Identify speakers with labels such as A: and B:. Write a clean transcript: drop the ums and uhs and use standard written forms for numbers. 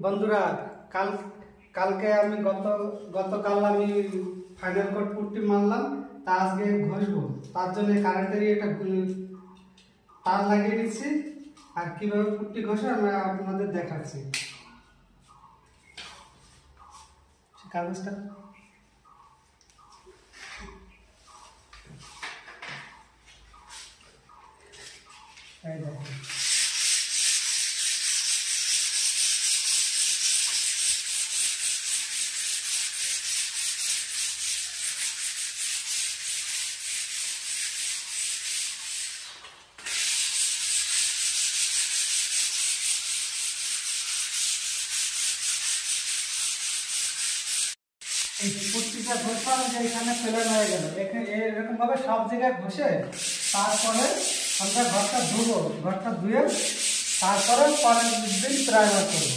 A: বন্ধুরা, কাল কালকে আমি গতকাল আমি ফাইনাল কোট পুট্টি মারলাম, তা আজকে ঘষবো। তার জন্য কারেন্টেরই একটা তার লাগিয়ে দিচ্ছি, আর কিভাবে পুট্টি ঘষে আমি আপনাদের দেখাচ্ছি। কাগজটা এই দেখুন। এই পুট্টিটা ঘষলাম যে এখানে ফেলে হয়ে গেল, এরকম ভাবে সব জায়গায় ঘষে তারপরে আমরা ঘরটা ধুবো। ঘরটা ধুয়ে তারপরে পরের দিন প্রাইমার করবো।